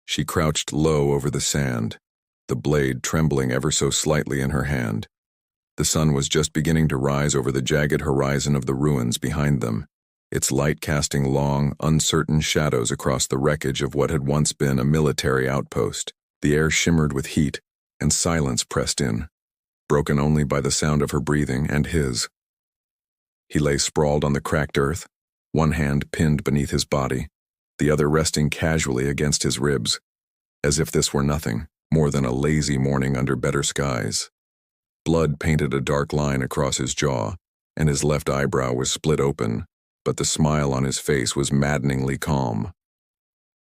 She crouched low over the sand, the blade trembling ever so slightly in her hand. The sun was just beginning to rise over the jagged horizon of the ruins behind them, its light casting long, uncertain shadows across the wreckage of what had once been a military outpost. The air shimmered with heat, and silence pressed in, broken only by the sound of her breathing and his. He lay sprawled on the cracked earth, one hand pinned beneath his body, the other resting casually against his ribs, as if this were nothing more than a lazy morning under better skies. Blood painted a dark line across his jaw, and his left eyebrow was split open, but the smile on his face was maddeningly calm.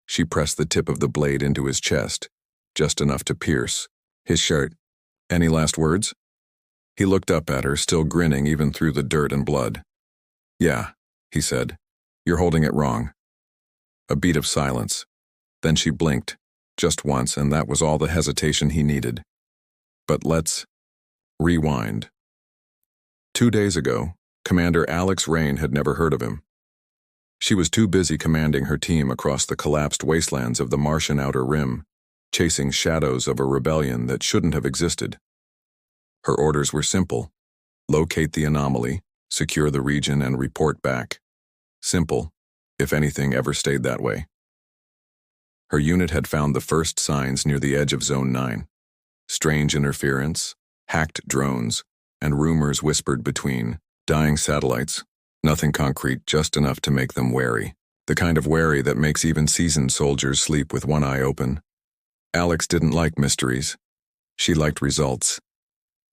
She pressed the tip of the blade into his chest, just enough to pierce his shirt. Any last words? He looked up at her, still grinning even through the dirt and blood. Yeah, he said. You're holding it wrong. A beat of silence. Then she blinked, just once, and that was all the hesitation he needed. But let's rewind. 2 days ago, Commander Alex Rain had never heard of him. She was too busy commanding her team across the collapsed wastelands of the Martian Outer Rim, chasing shadows of a rebellion that shouldn't have existed. Her orders were simple: locate the anomaly, secure the region, and report back. Simple, if anything ever stayed that way. Her unit had found the first signs near the edge of Zone 9. Strange interference, hacked drones, and rumors whispered between. Dying satellites. Nothing concrete, just enough to make them wary. The kind of wary that makes even seasoned soldiers sleep with one eye open. Alex didn't like mysteries. She liked results.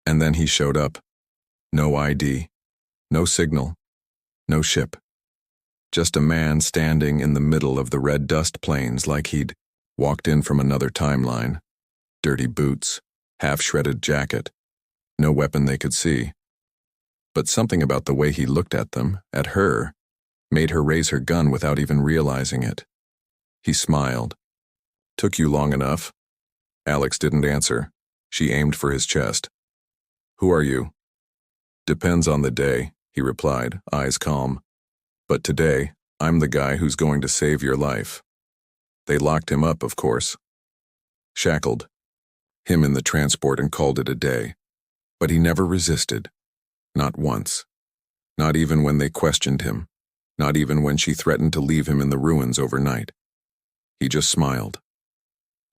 And then he showed up. No ID. No signal. No ship. Just a man standing in the middle of the red dust plains like he'd walked in from another timeline. Dirty boots, half-shredded jacket. No weapon they could see. But something about the way he looked at them, at her, made her raise her gun without even realizing it. He smiled. Took you long enough? Alex didn't answer. She aimed for his chest. Who are you? Depends on the day, he replied, eyes calm. But today, I'm the guy who's going to save your life. They locked him up, of course. Shackled. Him in the transport and called it a day. But he never resisted. Not once. Not even when they questioned him. Not even when she threatened to leave him in the ruins overnight. He just smiled.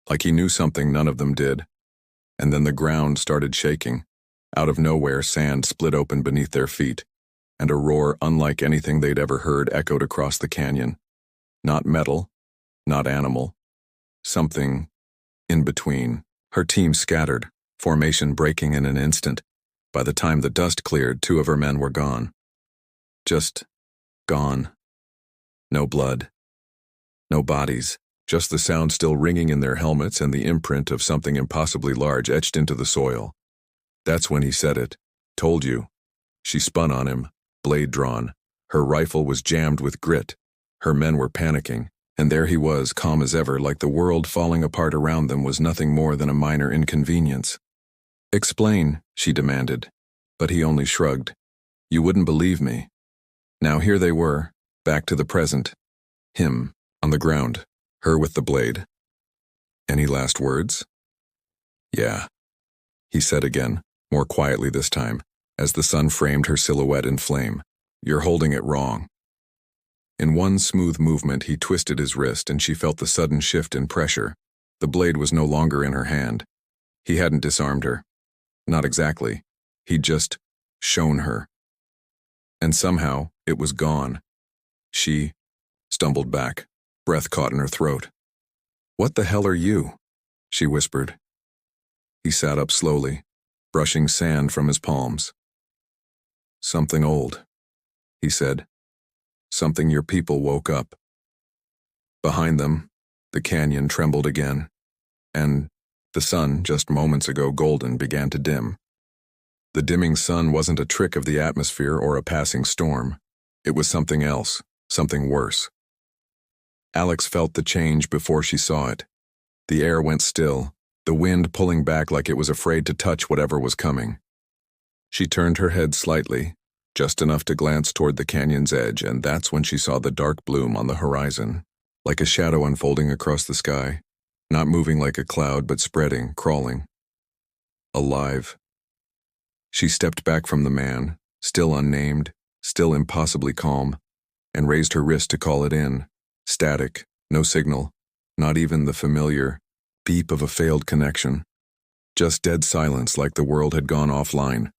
Like he knew something none of them did. And then the ground started shaking. Out of nowhere, sand split open beneath their feet, and a roar unlike anything they'd ever heard echoed across the canyon. Not metal, not animal. Something in between. Her team scattered, formation breaking in an instant. By the time the dust cleared, 2 of her men were gone. Just gone. No blood. No bodies. Just the sound still ringing in their helmets and the imprint of something impossibly large etched into the soil. That's when he said it. Told you. She spun on him, blade drawn. Her rifle was jammed with grit. Her men were panicking, and there he was, calm as ever, like the world falling apart around them was nothing more than a minor inconvenience. Explain, she demanded, but he only shrugged. You wouldn't believe me. Now here they were, back to the present. Him, on the ground, her with the blade. Any last words? Yeah, he said again, more quietly this time, as the sun framed her silhouette in flame. You're holding it wrong. In one smooth movement, he twisted his wrist, and she felt the sudden shift in pressure. The blade was no longer in her hand. He hadn't disarmed her. Not exactly. He'd just shown her. And somehow, it was gone. She stumbled back, breath caught in her throat. What the hell are you? She whispered. He sat up slowly, brushing sand from his palms. Something old, he said. Something your people woke up. Behind them, the canyon trembled again, and the sun, just moments ago golden, began to dim. The dimming sun wasn't a trick of the atmosphere or a passing storm. It was something else, something worse. Alex felt the change before she saw it. The air went still, the wind pulling back like it was afraid to touch whatever was coming. She turned her head slightly, just enough to glance toward the canyon's edge, and that's when she saw the dark bloom on the horizon, like a shadow unfolding across the sky. Not moving like a cloud, but spreading, crawling. Alive. She stepped back from the man, still unnamed, still impossibly calm, and raised her wrist to call it in. Static, no signal, not even the familiar beep of a failed connection. Just dead silence, like the world had gone offline.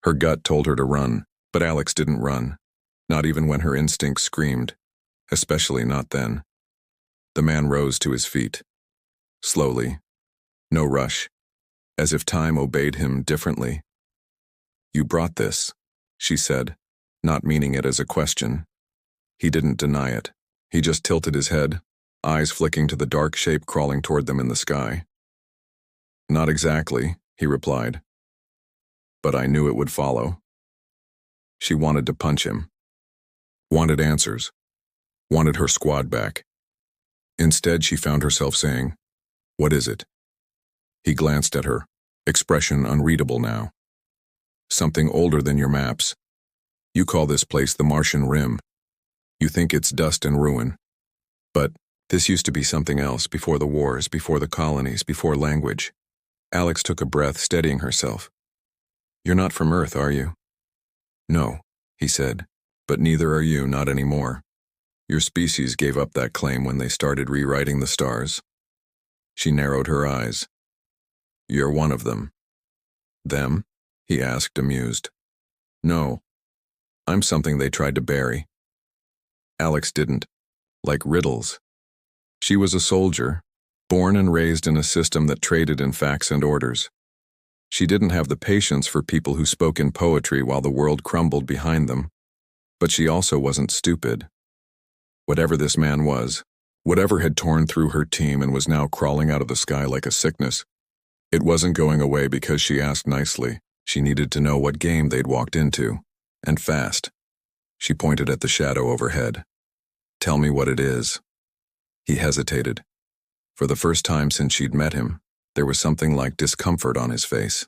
Her gut told her to run, but Alex didn't run, not even when her instincts screamed, especially not then. The man rose to his feet. Slowly. No rush. As if time obeyed him differently. "You brought this," she said, not meaning it as a question. He didn't deny it. He just tilted his head, eyes flicking to the dark shape crawling toward them in the sky. "Not exactly," he replied. "But I knew it would follow." She wanted to punch him. Wanted answers. Wanted her squad back. Instead, she found herself saying, "What is it?" He glanced at her, expression unreadable now. "Something older than your maps. You call this place the Martian Rim. You think it's dust and ruin. But this used to be something else, before the wars, before the colonies, before language." Alex took a breath, steadying herself. "You're not from Earth, are you?" "No," he said, "but neither are you, not anymore. Your species gave up that claim when they started rewriting the stars." She narrowed her eyes. "You're one of them." "Them?" he asked, amused. "No. I'm something they tried to bury." Alex didn't. Like riddles. She was a soldier, born and raised in a system that traded in facts and orders. She didn't have the patience for people who spoke in poetry while the world crumbled behind them. But she also wasn't stupid. Whatever this man was, whatever had torn through her team and was now crawling out of the sky like a sickness, it wasn't going away because she asked nicely. She needed to know what game they'd walked into, and fast. She pointed at the shadow overhead. "Tell me what it is." He hesitated. For the first time since she'd met him, there was something like discomfort on his face.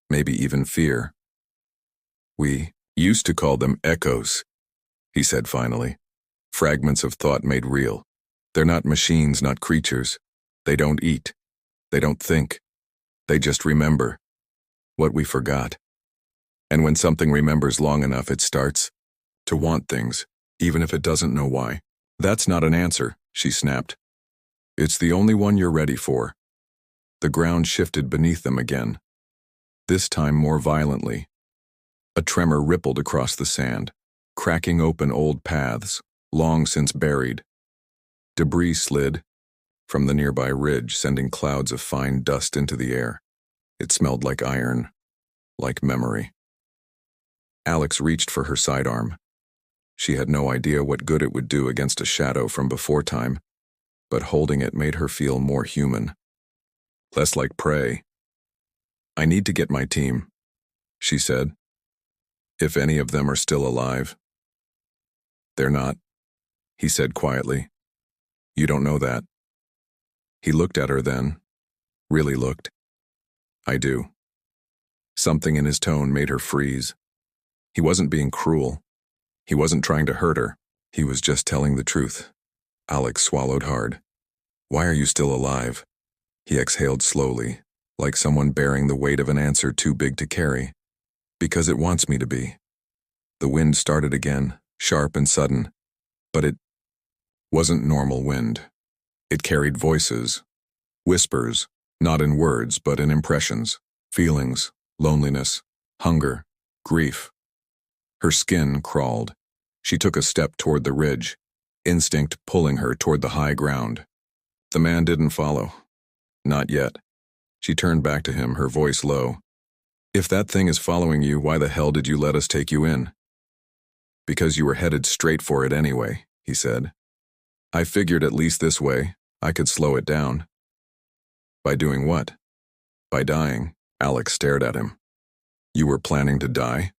Maybe even fear. "We used to call them echoes," he said finally. "Fragments of thought made real. They're not machines, not creatures. They don't eat. They don't think. They just remember what we forgot. And when something remembers long enough, it starts to want things, even if it doesn't know why." "That's not an answer," she snapped. "It's the only one you're ready for." The ground shifted beneath them again, this time more violently. A tremor rippled across the sand, cracking open old paths, long since buried. Debris slid from the nearby ridge, sending clouds of fine dust into the air. It smelled like iron, like memory. Alex reached for her sidearm. She had no idea what good it would do against a shadow from before time, but holding it made her feel more human. Less like prey. "I need to get my team," she said. "If any of them are still alive." "They're not," he said quietly. "You don't know that." He looked at her then, really looked. "I do." Something in his tone made her freeze. He wasn't being cruel. He wasn't trying to hurt her. He was just telling the truth. Alex swallowed hard. "Why are you still alive?" He exhaled slowly, like someone bearing the weight of an answer too big to carry. "Because it wants me to be." The wind started again, sharp and sudden, but it wasn't normal wind. It carried voices, whispers, not in words but in impressions, feelings, loneliness, hunger, grief. Her skin crawled. She took a step toward the ridge, instinct pulling her toward the high ground. The man didn't follow. Not yet. She turned back to him, her voice low. "If that thing is following you, why the hell did you let us take you in?" "Because you were headed straight for it anyway," he said. "I figured at least this way, I could slow it down." "By doing what?" "By dying." Alex stared at him. "You were planning to die?"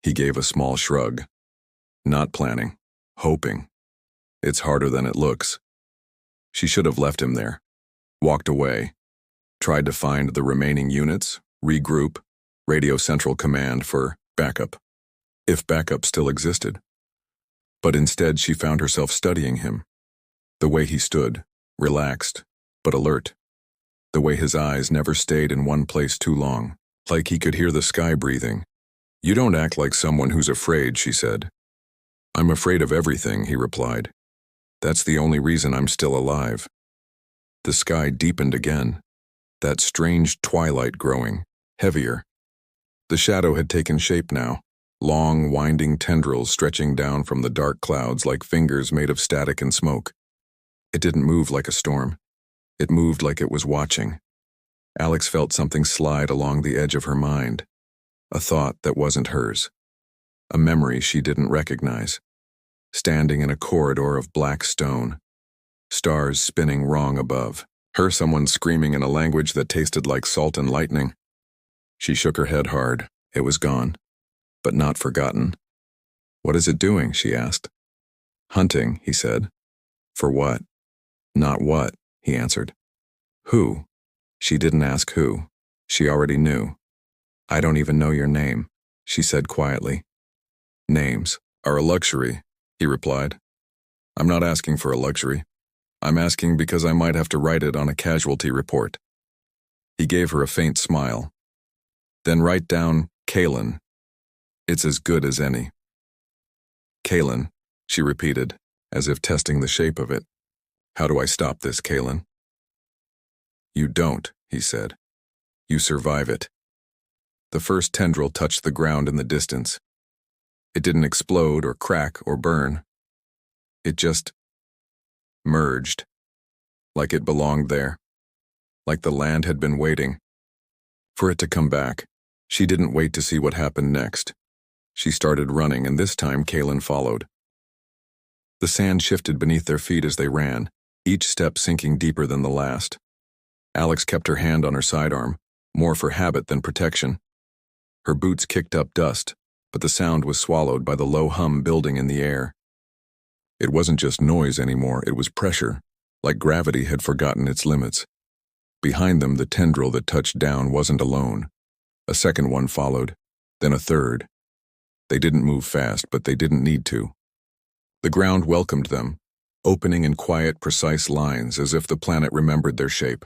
He gave a small shrug. "Not planning. Hoping. It's harder than it looks." She should have left him there. Walked away. Tried to find the remaining units, regroup, radio central command for backup. If backup still existed. But instead she found herself studying him. The way he stood, relaxed, but alert. The way his eyes never stayed in one place too long, like he could hear the sky breathing. "You don't act like someone who's afraid," she said. "I'm afraid of everything," he replied. "That's the only reason I'm still alive." The sky deepened again, that strange twilight growing, heavier. The shadow had taken shape now, long, winding tendrils stretching down from the dark clouds like fingers made of static and smoke. It didn't move like a storm. It moved like it was watching. Alex felt something slide along the edge of her mind, a thought that wasn't hers, a memory she didn't recognize. Standing in a corridor of black stone, stars spinning wrong above, her someone screaming in a language that tasted like salt and lightning. She shook her head hard. It was gone, but not forgotten. "What is it doing?" she asked. "Hunting," he said. "For what?" "Not what," he answered. "Who?" She didn't ask who. She already knew. "I don't even know your name," she said quietly. "Names are a luxury," he replied. "I'm not asking for a luxury. I'm asking because I might have to write it on a casualty report." He gave her a faint smile. "Then write down Kalen. It's as good as any." "Kalen," she repeated, as if testing the shape of it. "How do I stop this, Kalen?" "You don't," he said. "You survive it." The first tendril touched the ground in the distance. It didn't explode or crack or burn. It just merged, like it belonged there, like the land had been waiting for it to come back. She didn't wait to see what happened next. She started running, and this time Kalen followed. The sand shifted beneath their feet as they ran, each step sinking deeper than the last. Alex kept her hand on her sidearm, more for habit than protection. Her boots kicked up dust, but the sound was swallowed by the low hum building in the air. It wasn't just noise anymore, it was pressure, like gravity had forgotten its limits. Behind them, the tendril that touched down wasn't alone. A second one followed, then a third. They didn't move fast, but they didn't need to. The ground welcomed them, opening in quiet, precise lines as if the planet remembered their shape.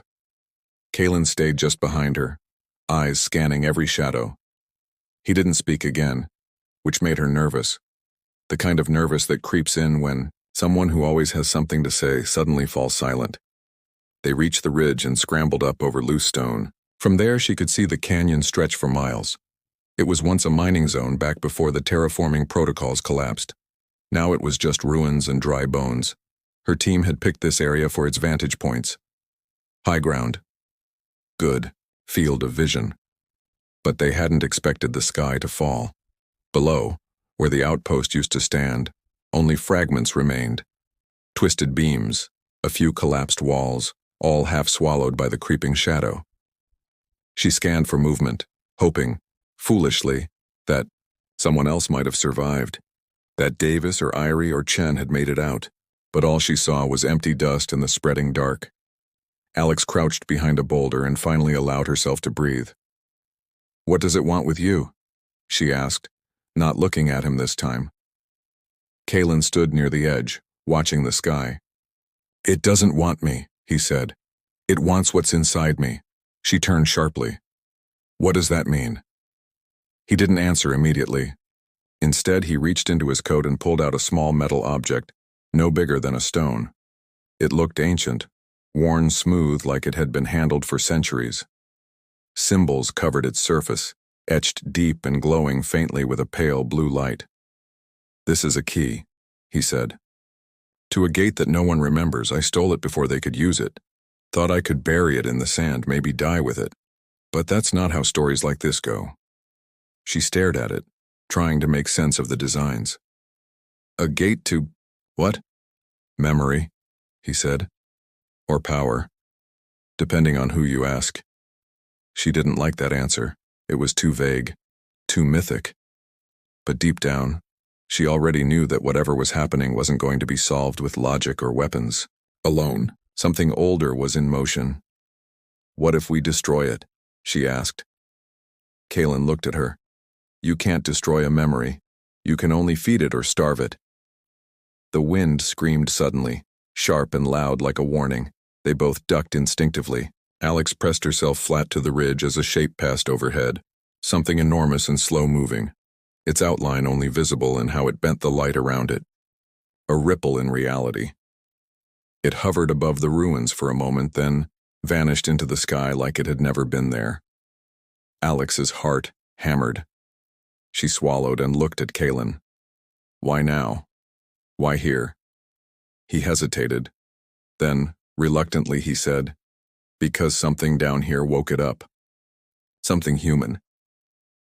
Kalen stayed just behind her, eyes scanning every shadow. He didn't speak again, which made her nervous. The kind of nervous that creeps in when someone who always has something to say suddenly falls silent. They reached the ridge and scrambled up over loose stone. From there, she could see the canyon stretch for miles. It was once a mining zone back before the terraforming protocols collapsed. Now it was just ruins and dry bones. Her team had picked this area for its vantage points. High ground. Good. Field of vision. But they hadn't expected the sky to fall. Below, where the outpost used to stand, only fragments remained. Twisted beams, a few collapsed walls, all half swallowed by the creeping shadow. She scanned for movement, hoping, foolishly, that someone else might have survived, that Davis or Irie or Chen had made it out, but all she saw was empty dust in the spreading dark. Alex crouched behind a boulder and finally allowed herself to breathe. "What does it want with you?" she asked, not looking at him this time. Kalen stood near the edge, watching the sky. "It doesn't want me," he said. "It wants what's inside me." She turned sharply. "What does that mean?" He didn't answer immediately. Instead, he reached into his coat and pulled out a small metal object, no bigger than a stone. It looked ancient, worn smooth like it had been handled for centuries. Symbols covered its surface, etched deep and glowing faintly with a pale blue light. "This is a key," he said. "To a gate that no one remembers. I stole it before they could use it. Thought I could bury it in the sand, maybe die with it. But that's not how stories like this go." She stared at it, trying to make sense of the designs. "A gate to what?" "Memory," he said. "Or power, depending on who you ask." She didn't like that answer. It was too vague, too mythic. But deep down, she already knew that whatever was happening wasn't going to be solved with logic or weapons. Alone, something older was in motion. "What if we destroy it?" she asked. Kalen looked at her. "You can't destroy a memory. You can only feed it or starve it." The wind screamed suddenly, sharp and loud like a warning, They both ducked instinctively. Alex pressed herself flat to the ridge as a shape passed overhead, something enormous and slow-moving, its outline only visible in how it bent the light around it. A ripple in reality. It hovered above the ruins for a moment, then vanished into the sky like it had never been there. Alex's heart hammered. She swallowed and looked at Kalen. Why now? Why here? He hesitated. Then, reluctantly, he said, because something down here woke it up. Something human.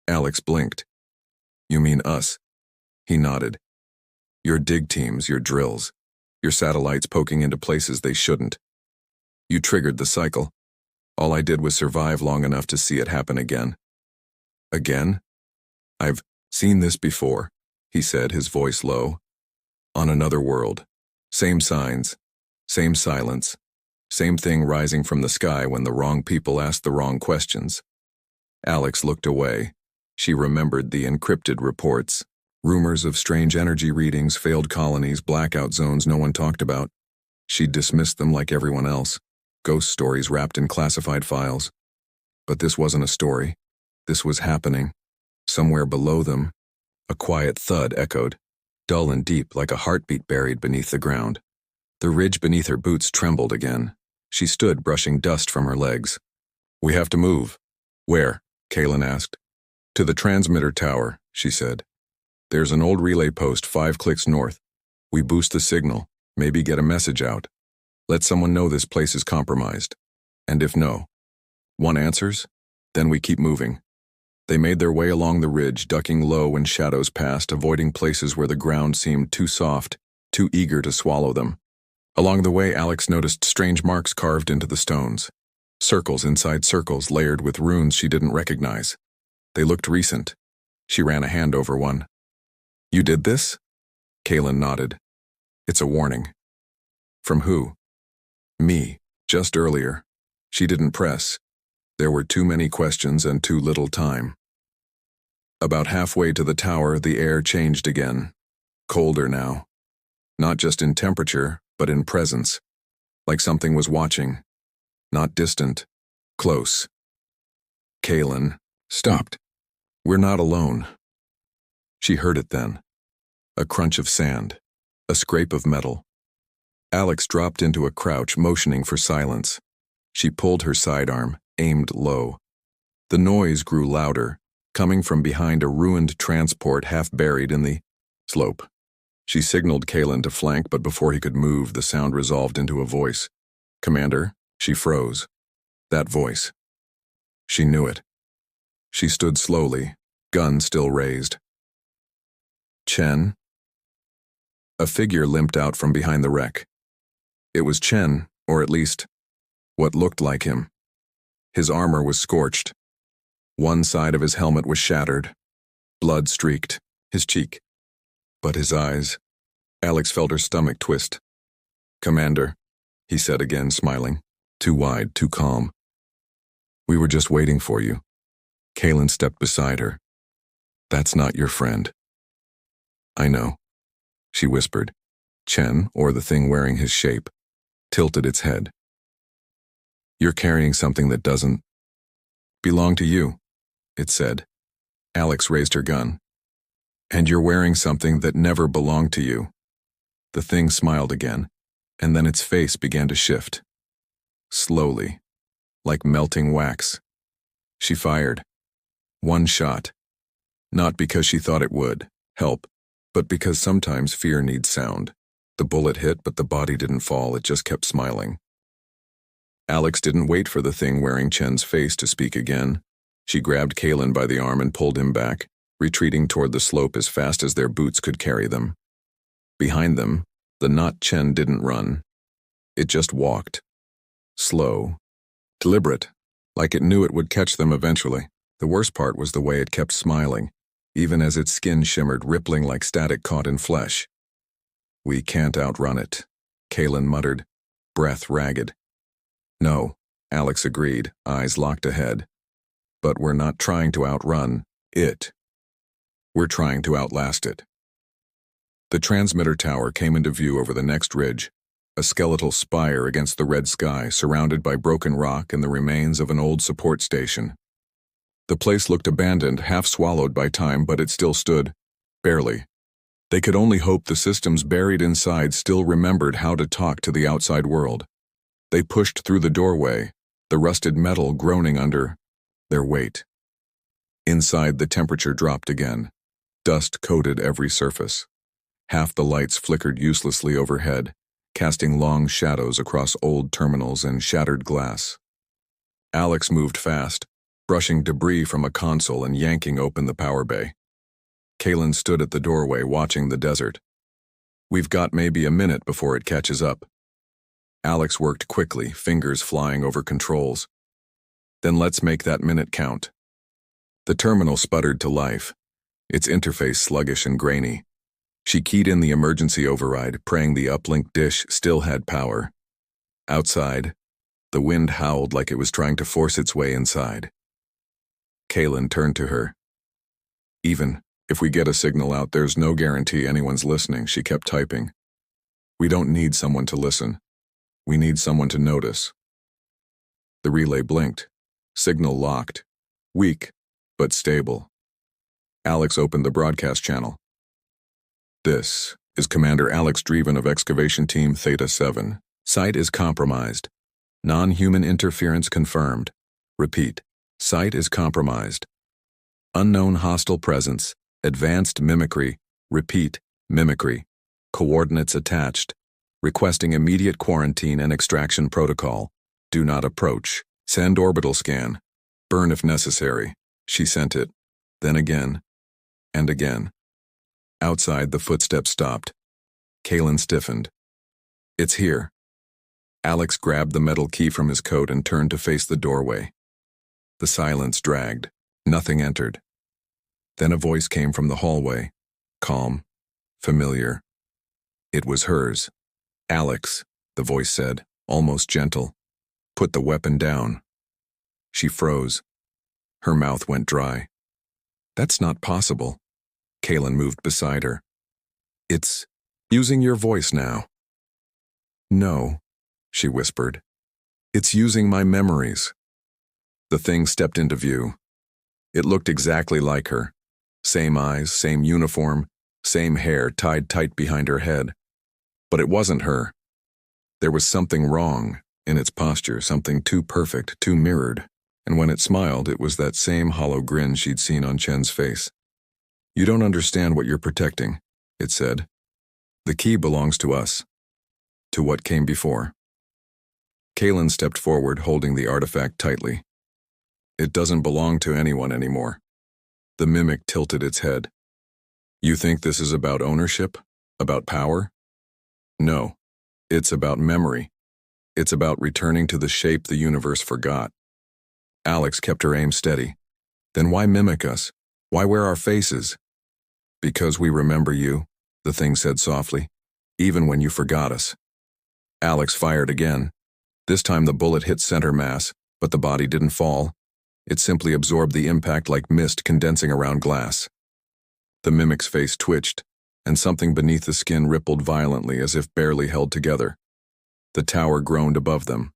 Alex blinked. You mean us? He nodded. Your dig teams, your drills, your satellites poking into places they shouldn't. You triggered the cycle. All I did was survive long enough to see it happen again. Again? I've seen this before, he said, his voice low. On another world. Same signs. Same silence. Same thing rising from the sky when the wrong people asked the wrong questions. Alex looked away. She remembered the encrypted reports. Rumors of strange energy readings, failed colonies, blackout zones no one talked about. She'd dismissed them like everyone else. Ghost stories wrapped in classified files. But this wasn't a story. This was happening. Somewhere below them, a quiet thud echoed, dull and deep like a heartbeat buried beneath the ground. The ridge beneath her boots trembled again. She stood brushing dust from her legs. We have to move. Where? Kalen asked. To the transmitter tower, she said. There's an old relay post 5 clicks north. We boost the signal, maybe get a message out. Let someone know this place is compromised. And if no, one answers, then we keep moving. They made their way along the ridge, ducking low when shadows passed, avoiding places where the ground seemed too soft, too eager to swallow them. Along the way, Alex noticed strange marks carved into the stones. Circles inside circles layered with runes she didn't recognize. They looked recent. She ran a hand over one. You did this? Kalen nodded. It's a warning. From who? Me, just earlier. She didn't press. There were too many questions and too little time. About halfway to the tower, the air changed again. Colder now. Not just in temperature, but in presence. Like something was watching. Not distant. Close. Kalen stopped. We're not alone. She heard it then. A crunch of sand. A scrape of metal. Alex dropped into a crouch, motioning for silence. She pulled her sidearm, aimed low. The noise grew louder, coming from behind a ruined transport half buried in the slope. She signaled Kalen to flank, but before he could move, the sound resolved into a voice. Commander, she froze. That voice. She knew it. She stood slowly, gun still raised. Chen? A figure limped out from behind the wreck. It was Chen, or at least, what looked like him. His armor was scorched. One side of his helmet was shattered. Blood streaked his cheek. But his eyes. Alex felt her stomach twist. Commander, he said again, smiling. Too wide, too calm. We were just waiting for you. Kalen stepped beside her. That's not your friend. I know, she whispered. Chen, or the thing wearing his shape, tilted its head. You're carrying something that doesn't belong to you, it said. Alex raised her gun. And you're wearing something that never belonged to you. The thing smiled again, and then its face began to shift. Slowly, like melting wax. She fired. One shot. Not because she thought it would help, but because sometimes fear needs sound. The bullet hit, but the body didn't fall, it just kept smiling. Alex didn't wait for the thing wearing Chen's face to speak again. She grabbed Kalen by the arm and pulled him back, retreating toward the slope as fast as their boots could carry them. Behind them, the not Chen didn't run. It just walked. Slow. Deliberate, like it knew it would catch them eventually. The worst part was the way it kept smiling, even as its skin shimmered, rippling like static caught in flesh. We can't outrun it, Kalen muttered, breath ragged. No, Alex agreed, eyes locked ahead. But we're not trying to outrun it. We're trying to outlast it. The transmitter tower came into view over the next ridge, a skeletal spire against the red sky, surrounded by broken rock and the remains of an old support station. The place looked abandoned, half swallowed by time, but it still stood. Barely. They could only hope the systems buried inside still remembered how to talk to the outside world. They pushed through the doorway, the rusted metal groaning under their weight. Inside, the temperature dropped again. Dust coated every surface. Half the lights flickered uselessly overhead, casting long shadows across old terminals and shattered glass. Alex moved fast, brushing debris from a console and yanking open the power bay. Kalen stood at the doorway watching the desert. "We've got maybe a minute before it catches up." Alex worked quickly, fingers flying over controls. "Then let's make that minute count." The terminal sputtered to life, its interface sluggish and grainy. She keyed in the emergency override, praying the uplink dish still had power. Outside, the wind howled like it was trying to force its way inside. Kalen turned to her. "Even if we get a signal out, there's no guarantee anyone's listening," she kept typing. "We don't need someone to listen. We need someone to notice." The relay blinked. Signal locked. Weak, but stable. Alex opened the broadcast channel. "This is Commander Alex Dreven of Excavation Team Theta 7. Site is compromised. Non-human interference confirmed. Repeat, site is compromised. Unknown hostile presence. Advanced mimicry. Repeat, mimicry. Coordinates attached. Requesting immediate quarantine and extraction protocol. Do not approach. Send orbital scan. Burn if necessary." She sent it. Then again. And again. Outside, the footsteps stopped. Kalen stiffened. "It's here." Alex grabbed the metal key from his coat and turned to face the doorway. The silence dragged. Nothing entered. Then a voice came from the hallway. Calm. Familiar. It was hers. "Alex," the voice said, almost gentle. "Put the weapon down." She froze. Her mouth went dry. "That's not possible." Kalen moved beside her. "It's using your voice now." "No," she whispered. "It's using my memories." The thing stepped into view. It looked exactly like her. Same eyes, same uniform, same hair tied tight behind her head. But it wasn't her. There was something wrong in its posture, something too perfect, too mirrored. And when it smiled, it was that same hollow grin she'd seen on Chen's face. "You don't understand what you're protecting," it said. "The key belongs to us. To what came before." Kalen stepped forward, holding the artifact tightly. "It doesn't belong to anyone anymore." The mimic tilted its head. "You think this is about ownership? About power? No. It's about memory. It's about returning to the shape the universe forgot." Alex kept her aim steady. "Then why mimic us? Why wear our faces?" "Because we remember you," the thing said softly, "even when you forgot us." Alex fired again. This time the bullet hit center mass, but the body didn't fall. It simply absorbed the impact like mist condensing around glass. The mimic's face twitched, and something beneath the skin rippled violently as if barely held together. The tower groaned above them.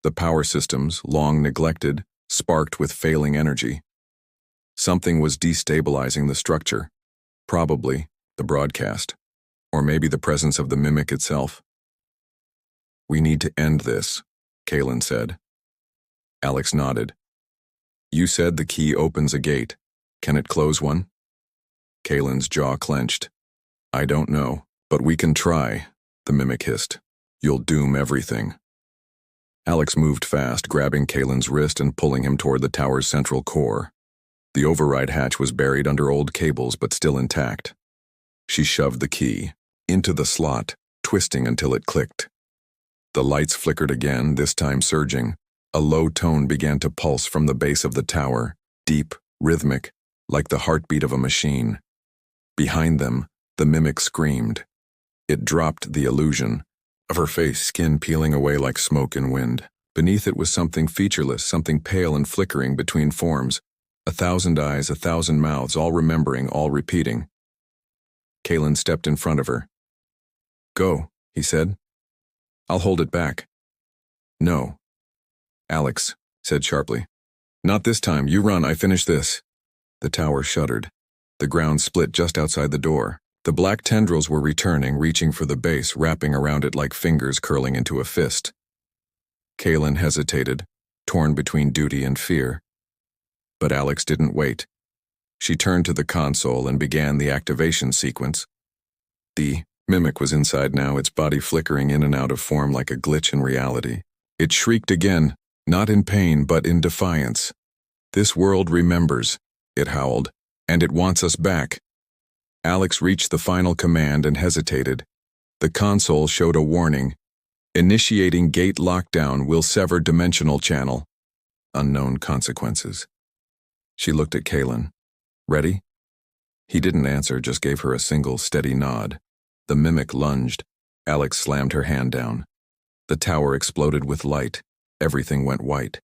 The power systems, long neglected, sparked with failing energy. Something was destabilizing the structure. Probably the broadcast, or maybe the presence of the mimic itself. "We need to end this," Kalen said. Alex nodded. "You said the key opens a gate. Can it close one?" Kalen's jaw clenched. "I don't know, but we can try," the mimic hissed. "You'll doom everything." Alex moved fast, grabbing Kalen's wrist and pulling him toward the tower's central core. The override hatch was buried under old cables but still intact. She shoved the key into the slot, twisting until it clicked. The lights flickered again, this time surging. A low tone began to pulse from the base of the tower, deep, rhythmic, like the heartbeat of a machine. Behind them, the mimic screamed. It dropped the illusion of her face, skin peeling away like smoke and wind. Beneath it was something featureless, something pale and flickering between forms. 1,000 eyes, 1,000 mouths, all remembering, all repeating. Kalen stepped in front of her. "Go," he said. I'll hold it back. No. Alex said sharply. Not this time. You run, I finish this. The tower shuddered. The ground split just outside the door. The black tendrils were returning, reaching for the base, wrapping around it like fingers curling into a fist. Kaylin hesitated, torn between duty and fear. But Alex didn't wait. She turned to the console and began the activation sequence. The mimic was inside now, its body flickering in and out of form like a glitch in reality. It shrieked again, not in pain but in defiance. This world remembers, it howled, and it wants us back. Alex reached the final command and hesitated. The console showed a warning. Initiating gate lockdown will sever dimensional channel. Unknown consequences. She looked at Kaylin. Ready? He didn't answer, just gave her a single steady nod. The mimic lunged. Alex slammed her hand down. The tower exploded with light. Everything went white.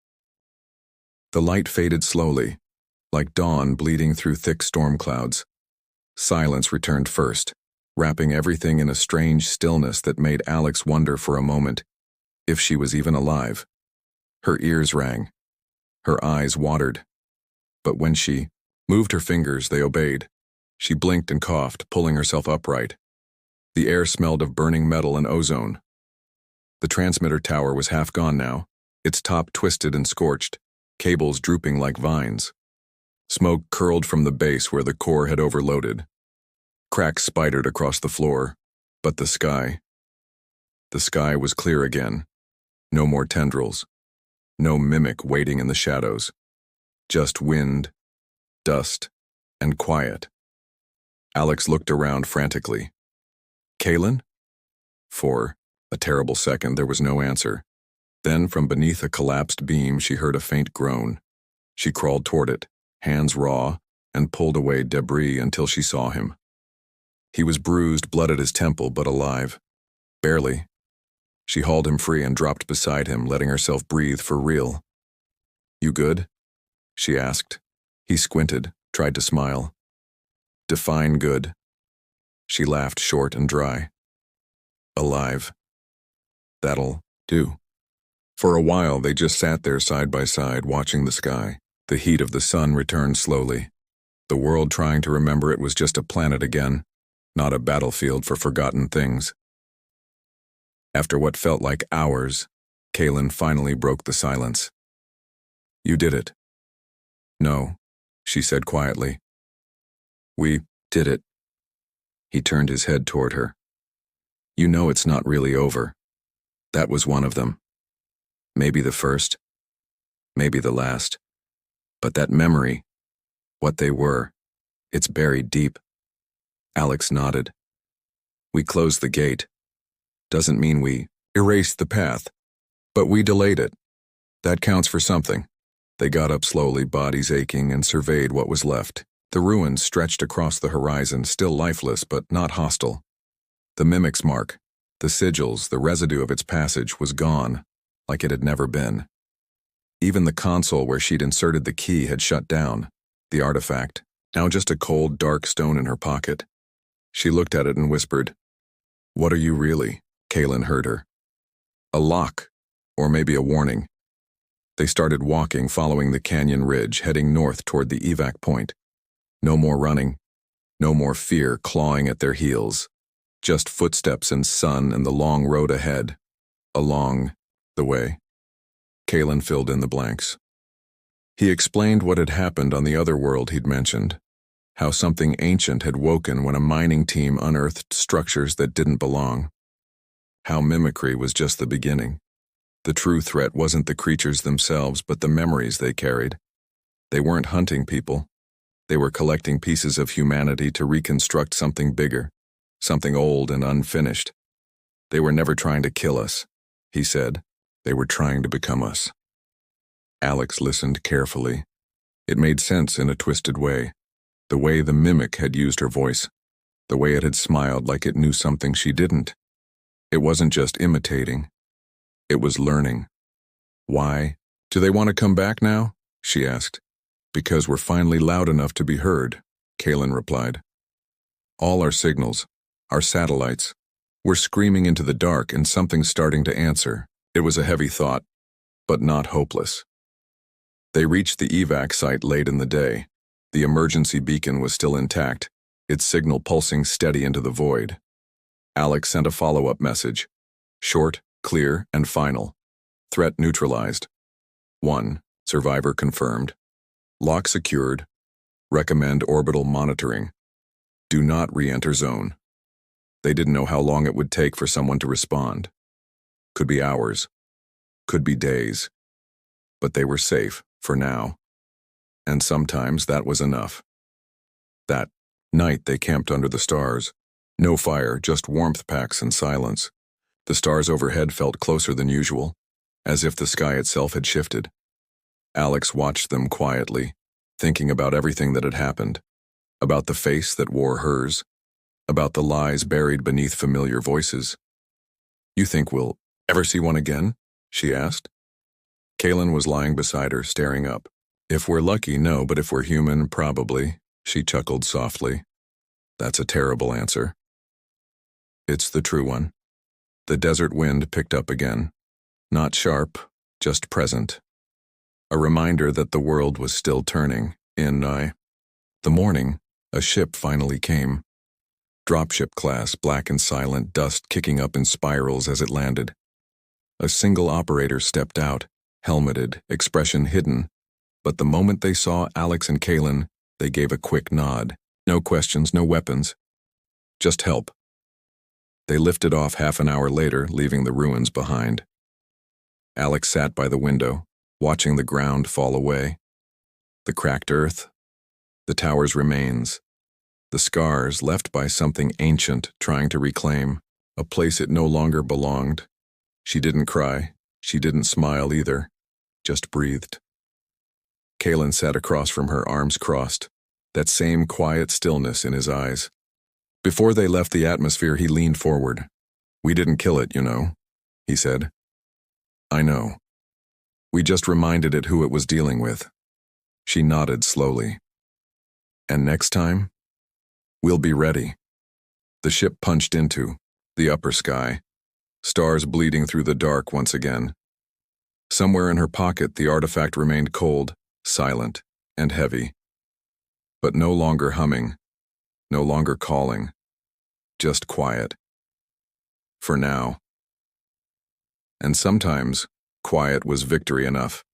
The light faded slowly, like dawn bleeding through thick storm clouds. Silence returned first, wrapping everything in a strange stillness that made Alex wonder for a moment if she was even alive. Her ears rang. Her eyes watered. But when she moved her fingers, they obeyed. She blinked and coughed, pulling herself upright. The air smelled of burning metal and ozone. The transmitter tower was half gone now, its top twisted and scorched, cables drooping like vines. Smoke curled from the base where the core had overloaded. Cracks spidered across the floor, but the sky was clear again. No more tendrils. No mimic waiting in the shadows. Just wind, dust, and quiet. Alex looked around frantically. Kaylin? For a terrible second, there was no answer. Then, from beneath a collapsed beam, she heard a faint groan. She crawled toward it, hands raw, and pulled away debris until she saw him. He was bruised, blood at his temple, but alive. Barely. She hauled him free and dropped beside him, letting herself breathe for real. You good? She asked. He squinted, tried to smile. Define good. She laughed short and dry. Alive. That'll do. For a while, they just sat there side by side, watching the sky. The heat of the sun returned slowly. The world trying to remember it was just a planet again, not a battlefield for forgotten things. After what felt like hours, Kaylin finally broke the silence. You did it. No, she said quietly. We did it. He turned his head toward her. You know it's not really over. That was one of them. Maybe the first. Maybe the last. But that memory, what they were, it's buried deep. Alex nodded. We closed the gate. Doesn't mean we erased the path, but we delayed it. That counts for something. They got up slowly, bodies aching, and surveyed what was left. The ruins stretched across the horizon, still lifeless but not hostile. The mimic's mark, the sigils, the residue of its passage was gone, like it had never been. Even the console where she'd inserted the key had shut down, the artifact, now just a cold, dark stone in her pocket. She looked at it and whispered, "What are you really?" Kaylin heard her. A lock, or maybe a warning. They started walking, following the canyon ridge, heading north toward the evac point. No more running, no more fear clawing at their heels. Just footsteps and sun and the long road ahead. Along the way. Kaylin filled in the blanks. He explained what had happened on the other world he'd mentioned. How something ancient had woken when a mining team unearthed structures that didn't belong. How mimicry was just the beginning. The true threat wasn't the creatures themselves, but the memories they carried. They weren't hunting people. They were collecting pieces of humanity to reconstruct something bigger, something old and unfinished. They were never trying to kill us, he said. They were trying to become us. Alex listened carefully. It made sense in a twisted way. The way the mimic had used her voice. The way it had smiled like it knew something she didn't. It wasn't just imitating. It was learning. Why? Do they want to come back now? She asked. Because we're finally loud enough to be heard, Kaylin replied. All our signals, our satellites, We're screaming into the dark and something's starting to answer. It was a heavy thought, but not hopeless. They reached the evac site late in the day. The emergency beacon was still intact, its signal pulsing steady into the void. Alex sent a follow-up message. Short, clear, and final. Threat neutralized. 1. Survivor confirmed. Lock secured. Recommend orbital monitoring. Do not re-enter zone. They didn't know how long it would take for someone to respond. Could be hours. Could be days. But they were safe, for now. And sometimes that was enough. That night they camped under the stars. No fire, just warmth packs and silence. The stars overhead felt closer than usual, as if the sky itself had shifted. Alex watched them quietly, thinking about everything that had happened, about the face that wore hers, about the lies buried beneath familiar voices. "You think we'll ever see one again?" she asked. Kaylin was lying beside her, staring up. "If we're lucky, no, but if we're human, probably," she chuckled softly. "That's a terrible answer." "It's the true one." The desert wind picked up again. Not sharp, just present. A reminder that the world was still turning. In the morning, a ship finally came. Dropship class, black and silent, dust kicking up in spirals as it landed. A single operator stepped out, helmeted, expression hidden. But the moment they saw Alex and Kaylin, they gave a quick nod. No questions, no weapons. Just help. They lifted off half an hour later, leaving the ruins behind. Alex sat by the window, watching the ground fall away. The cracked earth, the tower's remains, the scars left by something ancient trying to reclaim a place it no longer belonged. She didn't cry. She didn't smile either, just breathed. Kaylin sat across from her, arms crossed, that same quiet stillness in his eyes. Before they left the atmosphere, he leaned forward. "We didn't kill it, you know," he said. "I know. We just reminded it who it was dealing with." She nodded slowly. "And next time, we'll be ready." The ship punched into the upper sky, stars bleeding through the dark once again. Somewhere in her pocket, the artifact remained cold, silent, and heavy. But no longer humming, no longer calling, just quiet. For now. And sometimes, quiet was victory enough.